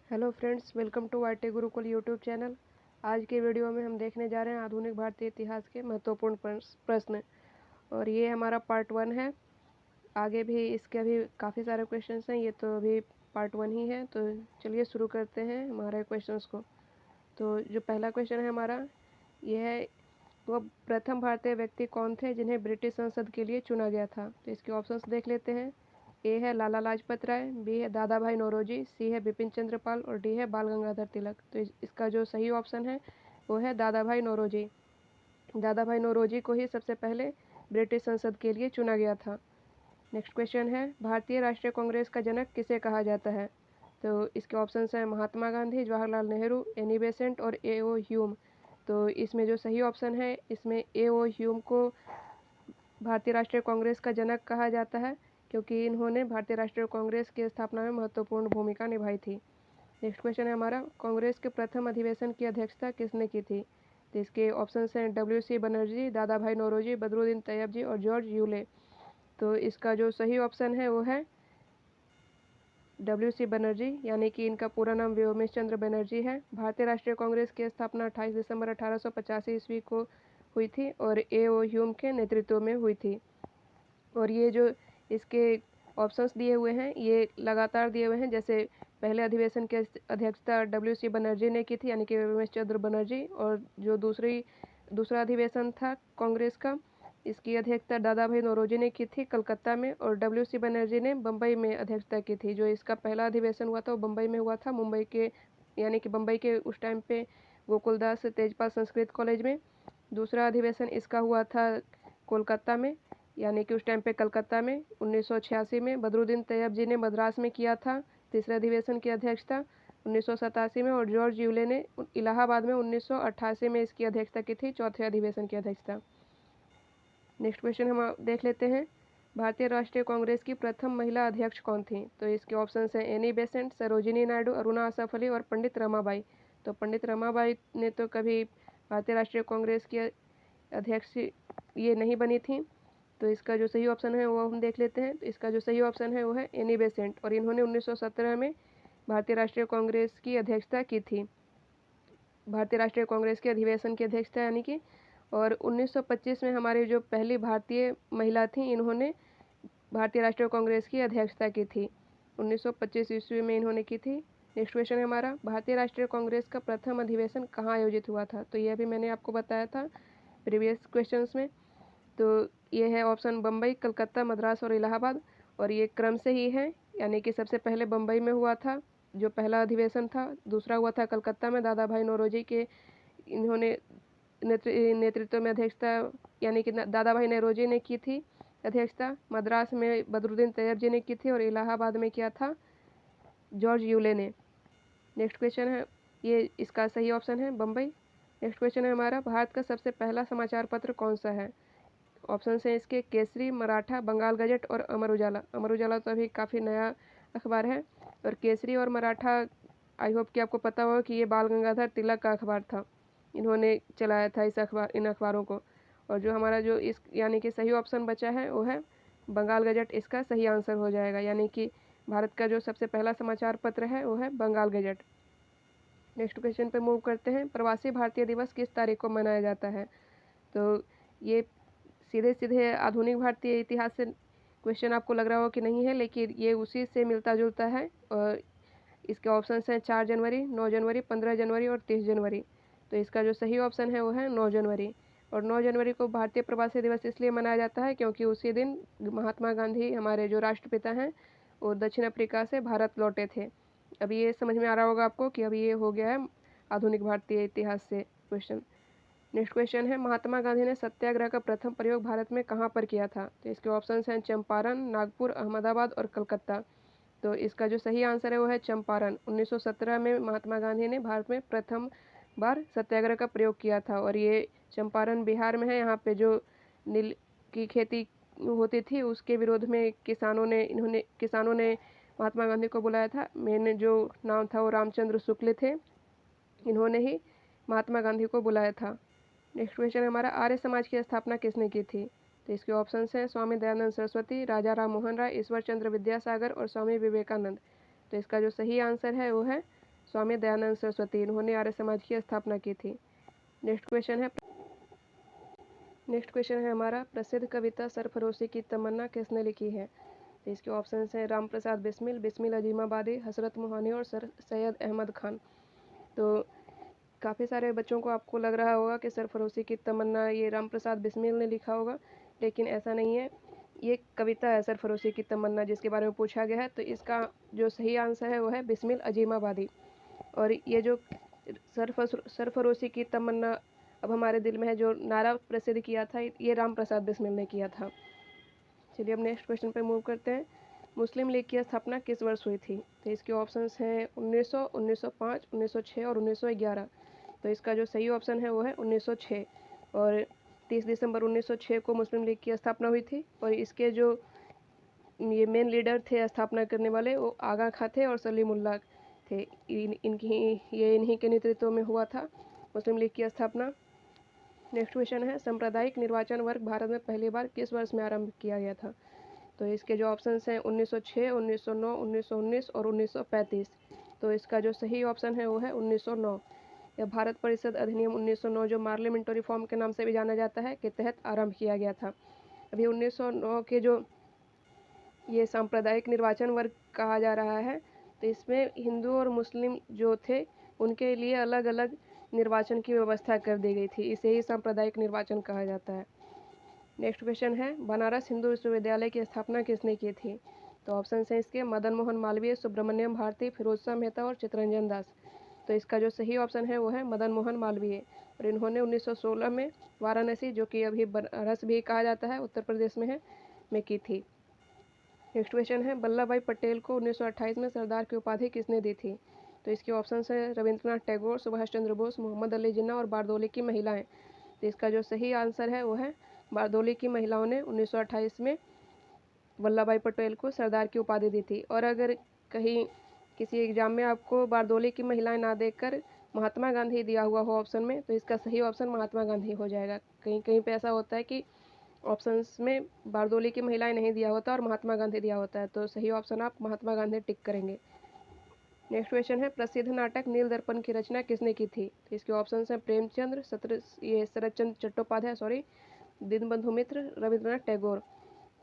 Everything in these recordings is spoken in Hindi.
Hello friends, welcome to IT Gurukul YouTube channel. आज के वीडियो में हम देखने जा रहे हैं आधुनिक भारतीय इतिहास के महत्वपूर्ण प्रश्न। और ये हमारा पार्ट 1 है। आगे भी इसके अभी काफ़ी सारे क्वेश्चंस हैं, ये तो अभी पार्ट 1 ही है। तो चलिए शुरू करते हैं हमारे क्वेश्चंस को। तो जो पहला क्वेश्चन है हमारा, ये है वह प्रथम भारतीय व्यक्ति कौन थे जिन्हें ब्रिटिश संसद के लिए चुना गया था। तो इसके ऑप्शंस देख लेते हैं। ए है लाला लाजपत राय, बी है दादा भाई नौरोजी, सी है बिपिन चंद्र पाल और डी है बाल गंगाधर तिलक। तो इसका जो सही ऑप्शन है वो है दादा भाई नौरोजी। दादा भाई नौरोजी को ही सबसे पहले ब्रिटिश संसद के लिए चुना गया था। नेक्स्ट क्वेश्चन है, भारतीय राष्ट्रीय कांग्रेस का जनक किसे कहा जाता है। तो इसके ऑप्शन हैं महात्मा गांधी, जवाहरलाल नेहरू, एनी बेसेंट और ए ओ ह्यूम। तो इसमें जो सही ऑप्शन है, इसमें ए ओ ह्यूम को भारतीय राष्ट्रीय कांग्रेस का जनक कहा जाता है, क्योंकि इन्होंने भारतीय राष्ट्रीय कांग्रेस की स्थापना में महत्वपूर्ण भूमिका निभाई थी। नेक्स्ट क्वेश्चन है हमारा, कांग्रेस के प्रथम अधिवेशन की अध्यक्षता किसने की थी। तो इसके ऑप्शन हैं डब्ल्यू.सी. बनर्जी, दादा भाई नौरोजी, बदरुद्दीन तैयब और जॉर्ज यूले। तो इसका जो सही ऑप्शन है वो है डब्ल्यू.सी. बनर्जी, यानी कि इनका पूरा नाम व्योमेश चंद्र बनर्जी है। भारतीय राष्ट्रीय कांग्रेस की स्थापना 28 दिसंबर 1885 ईस्वी को हुई थी और ए ओ ह्यूम के नेतृत्व में हुई थी। और ये जो इसके ऑप्शंस दिए हुए हैं ये लगातार दिए हुए हैं। जैसे पहले अधिवेशन की अध्यक्षता डब्ल्यू.सी. बनर्जी ने की थी, यानी कि व्योमेश चंद्र बनर्जी। और जो दूसरा अधिवेशन था कांग्रेस का, इसकी अध्यक्षता दादा भाई नौरोजी ने की थी कलकत्ता में, और डब्ल्यू.सी. बनर्जी ने बम्बई में अध्यक्षता की थी। जो इसका पहला अधिवेशन हुआ था वो बम्बई में हुआ था, मुंबई के यानी कि बम्बई के उस टाइम पे गोकुलदास तेजपाल संस्कृत कॉलेज में। दूसरा अधिवेशन इसका हुआ था कोलकाता में, यानी कि उस टाइम पे कलकत्ता में 1986 में। बदरुद्दीन तैयब जी ने मद्रास में किया था तीसरे अधिवेशन की अध्यक्षता 1987 में, और जॉर्ज यूले ने इलाहाबाद में 1988 में इसकी अध्यक्षता की थी, चौथे अधिवेशन की अध्यक्षता। नेक्स्ट क्वेश्चन हम देख लेते हैं, भारतीय राष्ट्रीय कांग्रेस की प्रथम महिला अध्यक्ष कौन थी। तो इसके ऑप्शन हैं एनी बेसेंट, सरोजिनी नायडू, अरुणा असफ अली और पंडित रमाबाई। तो पंडित रमाबाई ने तो कभी भारतीय राष्ट्रीय कांग्रेस की अध्यक्ष ये नहीं बनी थी। तो इसका जो सही ऑप्शन है वो हम देख लेते हैं। तो इसका जो सही ऑप्शन है वो है एनी बेसेंट, और इन्होंने 1917 में भारतीय राष्ट्रीय कांग्रेस की अध्यक्षता की थी, भारतीय राष्ट्रीय कांग्रेस के अधिवेशन की अध्यक्षता यानी कि। और 1925 में हमारी जो पहली भारतीय महिला थी, इन्होंने भारतीय राष्ट्रीय कांग्रेस की अध्यक्षता की थी, 1925 ईस्वी में इन्होंने की थी। नेक्स्ट क्वेश्चन है हमारा, भारतीय राष्ट्रीय कांग्रेस का प्रथम अधिवेशन कहाँ आयोजित हुआ था। तो यह भी मैंने आपको बताया था प्रीवियस क्वेश्चंस में। तो ये है ऑप्शन बम्बई, कलकत्ता, मद्रास और इलाहाबाद। और ये क्रम से ही है, यानी कि सबसे पहले बम्बई में हुआ था जो पहला अधिवेशन था, दूसरा हुआ था कलकत्ता में दादा भाई नौरोजी के, इन्होंने नेतृत्व में अध्यक्षता, यानी कि दादा भाई नौरोजी ने की थी अध्यक्षता। मद्रास में बदरुद्दीन तैयब जी ने की थी और इलाहाबाद में किया था जॉर्ज यूले ने। नेक्स्ट क्वेश्चन है, ये इसका सही ऑप्शन है बम्बई। नेक्स्ट क्वेश्चन है हमारा, भारत का सबसे पहला समाचार पत्र कौन सा है। ऑप्शन हैं इसके केसरी, मराठा, बंगाल गजट और अमर उजाला। अमर उजाला तो अभी काफ़ी नया अखबार है, और केसरी और मराठा आई होप कि आपको पता होगा कि ये बाल गंगाधर तिलक का अखबार था, इन्होंने चलाया था इन अखबारों को। और जो हमारा जो इस यानी कि सही ऑप्शन बचा है वो है बंगाल गजट, इसका सही आंसर हो जाएगा। यानी कि भारत का जो सबसे पहला समाचार पत्र है वो है बंगाल गजट। नेक्स्ट क्वेश्चन पे मूव करते हैं, प्रवासी भारतीय दिवस किस तारीख को मनाया जाता है। तो ये सीधे सीधे आधुनिक भारतीय इतिहास से क्वेश्चन आपको लग रहा हो कि नहीं है, लेकिन ये उसी से मिलता जुलता है। और इसके ऑप्शन हैं 4 जनवरी, 9 जनवरी, 15 जनवरी और 30 जनवरी। तो इसका जो सही ऑप्शन है वो है 9 जनवरी। और 9 जनवरी को भारतीय प्रवासी दिवस इसलिए मनाया जाता है क्योंकि उसी दिन महात्मा गांधी, हमारे जो राष्ट्रपिता हैं, वो दक्षिण अफ्रीका से भारत लौटे थे। अभी ये समझ में आ रहा होगा आपको कि अभी ये हो गया है आधुनिक भारतीय इतिहास से क्वेश्चन। नेक्स्ट क्वेश्चन है, महात्मा गांधी ने सत्याग्रह का प्रथम प्रयोग भारत में कहाँ पर किया था। तो इसके ऑप्शन हैं चंपारण, नागपुर, अहमदाबाद और कलकत्ता। तो इसका जो सही आंसर है वो है चंपारण। 1917 में महात्मा गांधी ने भारत में प्रथम बार सत्याग्रह का प्रयोग किया था, और ये चंपारण बिहार में है। यहाँ पे जो नील की खेती होती थी उसके विरोध में किसानों ने महात्मा गांधी को बुलाया था। मैंने जो नाम था वो रामचंद्र शुक्ल थे, इन्होंने ही महात्मा गांधी को बुलाया था। नेक्स्ट क्वेश्चन हमारा, आर्य समाज की स्थापना किसने की थी। तो इसके ऑप्शंस हैं स्वामी दयानंद सरस्वती, राजा राम मोहन राय, ईश्वर चंद्र विद्यासागर और स्वामी विवेकानंद। तो इसका जो सही आंसर है वो है स्वामी दयानंद सरस्वती, इन्होंने आर्य समाज की स्थापना की थी। नेक्स्ट क्वेश्चन है हमारा, प्रसिद्ध कविता सरफरोशी की तमन्ना किसने लिखी है? तो इसके ऑप्शन हैं राम प्रसाद बिस्मिल, बिस्मिल अजीमाबादी, हजरत मोहानी और सर सैयद अहमद खान। तो काफ़ी सारे बच्चों को आपको लग रहा होगा कि सरफरोशी की तमन्ना ये राम प्रसाद बिस्मिल ने लिखा होगा, लेकिन ऐसा नहीं है। ये कविता है सरफरोशी की तमन्ना जिसके बारे में पूछा गया है। तो इसका जो सही आंसर है वो है बिस्मिल अजीमाबादी। और ये जो सरफरोशी की तमन्ना अब हमारे दिल में है, जो नारा प्रसिद्ध किया था, ये राम प्रसाद बिस्मिल ने किया था। चलिए अब नेक्स्ट क्वेश्चन पे मूव करते हैं। मुस्लिम लीग की स्थापना किस वर्ष हुई थी? तो इसके ऑप्शंस हैं 1900, 1905, 1906 और 1911। तो इसका जो सही ऑप्शन है वो है 1906। और 30 दिसंबर 1906 को मुस्लिम लीग की स्थापना हुई थी। और इसके जो ये मेन लीडर थे स्थापना करने वाले, वो आगा खां थे और सलीमुल्लाह थे। इन्हीं के नेतृत्व में हुआ था मुस्लिम लीग की स्थापना। नेक्स्ट क्वेश्चन है, सांप्रदायिक निर्वाचन वर्ग भारत में पहली बार किस वर्ष में आरंभ किया गया था? तो इसके जो ऑप्शंस हैं 1906, 1909, 1919 और 1935। तो इसका जो सही ऑप्शन है वो है 1909। यह भारत परिषद अधिनियम 1909, जो पार्लियामेंट्री रिफॉर्म के नाम से भी जाना जाता है, के तहत आरंभ किया गया था। अभी 1909 के जो ये सांप्रदायिक निर्वाचन वर्ग कहा जा रहा है, तो इसमें हिंदू और मुस्लिम जो थे उनके लिए अलग अलग निर्वाचन की व्यवस्था कर दी गई थी। इसे ही सांप्रदायिक निर्वाचन कहा जाता है। नेक्स्ट क्वेश्चन है, बनारस हिंदू विश्वविद्यालय की स्थापना किसने की थी? तो ऑप्शन है इसके मदन मोहन मालवीय, सुब्रमण्यम भारती, फिरोज शाह मेहता और चित्तरंजन दास। तो इसका जो सही ऑप्शन है वो है मदन मोहन मालवीय। और इन्होंने 1916 में वाराणसी, जो कि अभी बनारस भी कहा जाता है, उत्तर प्रदेश में है, में की थी। नेक्स्ट क्वेश्चन है, वल्लभ भाई पटेल को 1928 में सरदार की उपाधि किसने दी थी? तो इसके ऑप्शन है रविंद्रनाथ टैगोर, सुभाष चंद्र बोस, मोहम्मद अली जिन्ना और बारदौली की महिलाएं। तो इसका जो सही आंसर है वो है बारदौली की महिलाओं ने 1928 में वल्लभ भाई पटेल को सरदार की उपाधि दी थी। और अगर कहीं किसी एग्जाम में आपको बारदौली की महिलाएं ना देखकर महात्मा गांधी दिया हुआ हो ऑप्शन में, तो इसका सही ऑप्शन महात्मा गांधी हो जाएगा। कहीं कहीं पे ऐसा होता है कि ऑप्शंस में बारदौली की महिलाएं नहीं दिया होता और महात्मा गांधी दिया होता है, तो सही ऑप्शन आप महात्मा गांधी टिक करेंगे। नेक्स्ट क्वेश्चन है, प्रसिद्ध नाटक नील-दर्पण की रचना किसने की थी? तो इसके ऑप्शन हैं प्रेमचंद्र, शरतचंद्र चट्टोपाध्याय, दीनबंधु मित्र, रविंद्रनाथ टैगोर।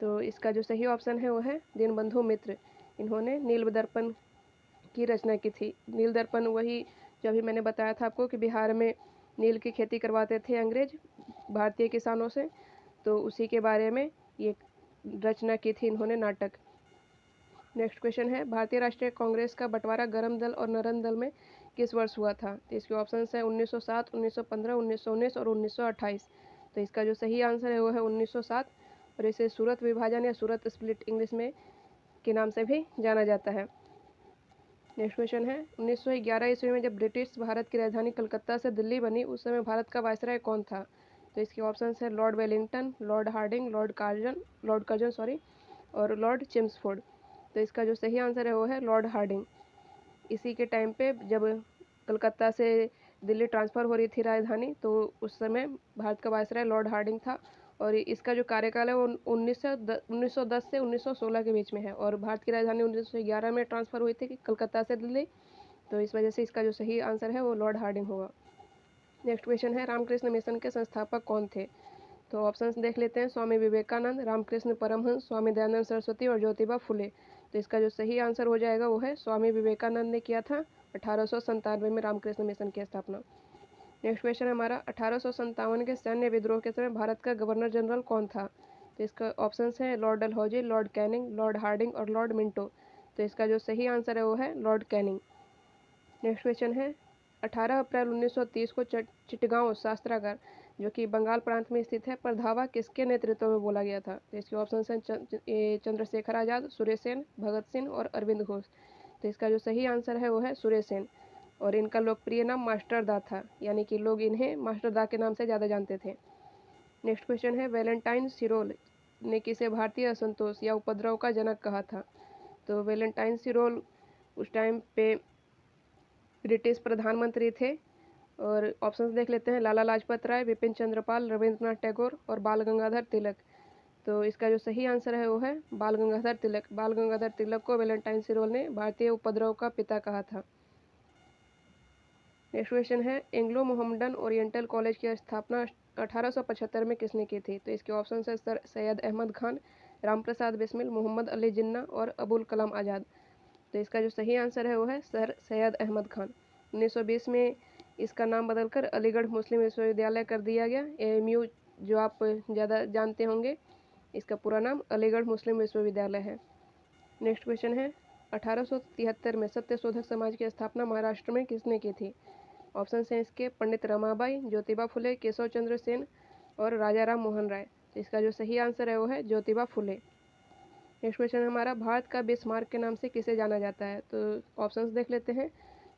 तो इसका जो सही ऑप्शन है वो है दीनबंधु मित्र। इन्होंने नील दर्पण की रचना की थी। नील दर्पण वही जो अभी मैंने बताया था आपको कि बिहार में नील की खेती करवाते थे अंग्रेज भारतीय किसानों से, तो उसी के बारे में ये रचना की थी इन्होंने नाटक। नेक्स्ट क्वेश्चन है, भारतीय राष्ट्रीय कांग्रेस का बंटवारा गर्म दल और नरम दल में किस वर्ष हुआ था? तो इसके ऑप्शन है 1907, 1915, 1919 और 1928। तो इसका जो सही आंसर है वो है 1907। और इसे सूरत विभाजन या सूरत स्प्लिट इंग्लिश में के नाम से भी जाना जाता है। नेक्स्ट क्वेश्चन है, 1911 ईस्वी में जब ब्रिटिश भारत की राजधानी कलकत्ता से दिल्ली बनी, उस समय भारत का वायसराय कौन था? तो इसके ऑप्शन है Lord Wellington, Lord Hardinge, Lord Curzon और लॉर्ड चेम्सफोर्ड। तो इसका जो सही आंसर है वो है लॉर्ड हार्डिंग। इसी के टाइम पे जब कलकत्ता से दिल्ली ट्रांसफ़र हो रही थी राजधानी, तो उस समय भारत का वायसराय लॉर्ड हार्डिंग था। और इसका जो कार्यकाल है वो 1910 से 1916 के बीच में है। और भारत की राजधानी 1911 में ट्रांसफ़र हुई थी कलकत्ता से दिल्ली, तो इस वजह से इसका जो सही आंसर है वो लॉर्ड हार्डिंग होगा। नेक्स्ट क्वेश्चन है, रामकृष्ण मिशन के संस्थापक कौन थे? तो ऑप्शंस देख लेते हैं, स्वामी विवेकानंद, रामकृष्ण परमहंस, स्वामी दयानंद सरस्वती और ज्योतिबा फुले। तो इसका जो सही आंसर हो जाएगा वो है स्वामी विवेकानंद ने किया था 1897 में रामकृष्ण मिशन की स्थापना। नेक्स्ट क्वेश्चन है हमारा, 1857 के सैन्य विद्रोह के समय भारत का गवर्नर जनरल कौन था? तो इसका ऑप्शन है Lord Dalhousie, Lord Canning, Lord Hardinge और लॉर्ड मिंटो। तो इसका जो सही आंसर है वो है लॉर्ड कैनिंग। नेक्स्ट क्वेश्चन है, 18 अप्रैल 1930 को चिटगांव शस्त्रागार, जो कि बंगाल प्रांत में स्थित है, पर धावा किसके नेतृत्व में बोला गया था? तो इसके ऑप्शन हैं चंद्रशेखर आज़ाद, सुरेश सेन, भगत सिंह और अरविंद घोष। तो इसका जो सही आंसर है वो है सुरेश सेन। और इनका लोकप्रिय नाम मास्टर दा था, यानी कि लोग इन्हें मास्टर दा के नाम से ज़्यादा जानते थे। नेक्स्ट क्वेश्चन है, वैलेंटाइन सिरोल ने किसे भारतीय असंतोष या उपद्रव का जनक कहा था? तो वैलेंटाइन सिरोल उस टाइम पे ब्रिटिश प्रधानमंत्री थे। और ऑप्शंस देख लेते हैं, लाला लाजपत राय, विपिन चंद्रपाल, रविंद्रनाथ टैगोर और बाल गंगाधर तिलक। तो इसका जो सही आंसर है वो है बाल गंगाधर तिलक। बाल गंगाधर तिलक को वैलेंटाइन सिरोल ने भारतीय उपद्रव का पिता कहा था। नेक्स्ट क्वेश्चन है एंग्लो मोहम्मडन ओरिएंटल कॉलेज की स्थापना 1875 में किसने की थी? तो इसके ऑप्शन है सर सैयद अहमद खान, रामप्रसाद बिस्मिल, मोहम्मद अली जिन्ना और अबुल कलाम आज़ाद। तो इसका जो सही आंसर है वो है सर सैयद अहमद खान। 1920 में इसका नाम बदलकर अलीगढ़ मुस्लिम विश्वविद्यालय कर दिया गया। AMU जो आप ज़्यादा जानते होंगे, इसका पूरा नाम अलीगढ़ मुस्लिम विश्वविद्यालय है। नेक्स्ट क्वेश्चन है 1873 में सत्यशोधक समाज की स्थापना महाराष्ट्र में किसने की थी? ऑप्शन हैं इसके पंडित रमाबाई, ज्योतिबा फुले, केशव चंद्र सेन और राजा राम मोहन राय। तो इसका जो सही आंसर है वो है ज्योतिबा फुले। नेक्स्ट क्वेश्चन हमारा भारत का बिस्मार्क के नाम से किसे जाना जाता है? तो ऑप्शंस देख लेते हैं।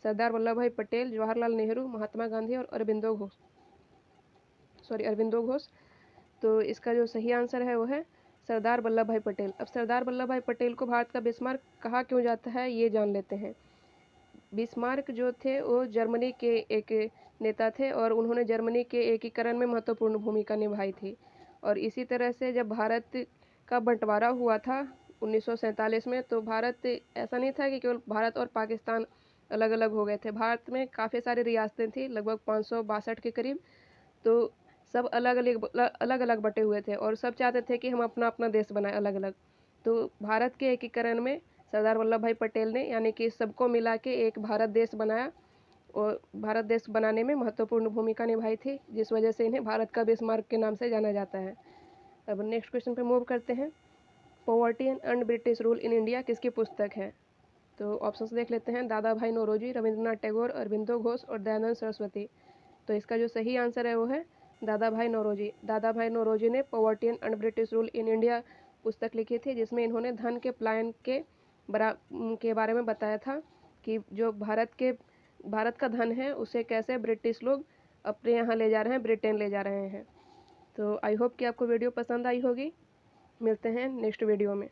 सरदार वल्लभ भाई पटेल, जवाहरलाल नेहरू, महात्मा गांधी और अरविंदो घोष। तो इसका जो सही आंसर है वो है सरदार वल्लभ भाई पटेल। अब सरदार वल्लभ भाई पटेल को भारत का बिस्मार्क कहा क्यों जाता है ये जान लेते हैं। बिस्मार्क जो थे वो जर्मनी के एक नेता थे और उन्होंने जर्मनी के एकीकरण में महत्वपूर्ण भूमिका निभाई थी। और इसी तरह से जब भारत का बंटवारा हुआ था 1947 में, तो भारत ऐसा नहीं था कि केवल भारत और पाकिस्तान अलग अलग हो गए थे। भारत में काफ़ी सारी रियासतें थी, लगभग 562 के करीब। तो सब अलग अलग बटे हुए थे और सब चाहते थे कि हम अपना अपना देश बनाए अलग अलग। तो भारत के एकीकरण में सरदार वल्लभ भाई पटेल ने यानी कि सबको मिला के एक भारत देश बनाया और भारत देश बनाने में महत्वपूर्ण भूमिका निभाई थी, जिस वजह से इन्हें भारत का बिस्मार्क के नाम से जाना जाता है। अब नेक्स्ट क्वेश्चन पे मूव करते हैं। Poverty and British rule in India किसकी पुस्तक है? तो ऑप्शंस देख लेते हैं। दादा भाई नौरोजी, रविंद्रनाथ टैगोर, अरविंदो घोष और दयानंद सरस्वती। तो इसका जो सही आंसर है वो है दादा भाई नौरोजी। दादा भाई नौरोजी ने poverty and British rule in India पुस्तक लिखी थी, जिसमें इन्होंने धन के पलायन के बारे में बताया था कि जो भारत का धन है उसे कैसे ब्रिटिश लोग अपने यहाँ ले जा रहे हैं, ब्रिटेन ले जा रहे हैं। तो आई होप कि आपको वीडियो पसंद आई होगी। मिलते हैं नेक्स्ट वीडियो में।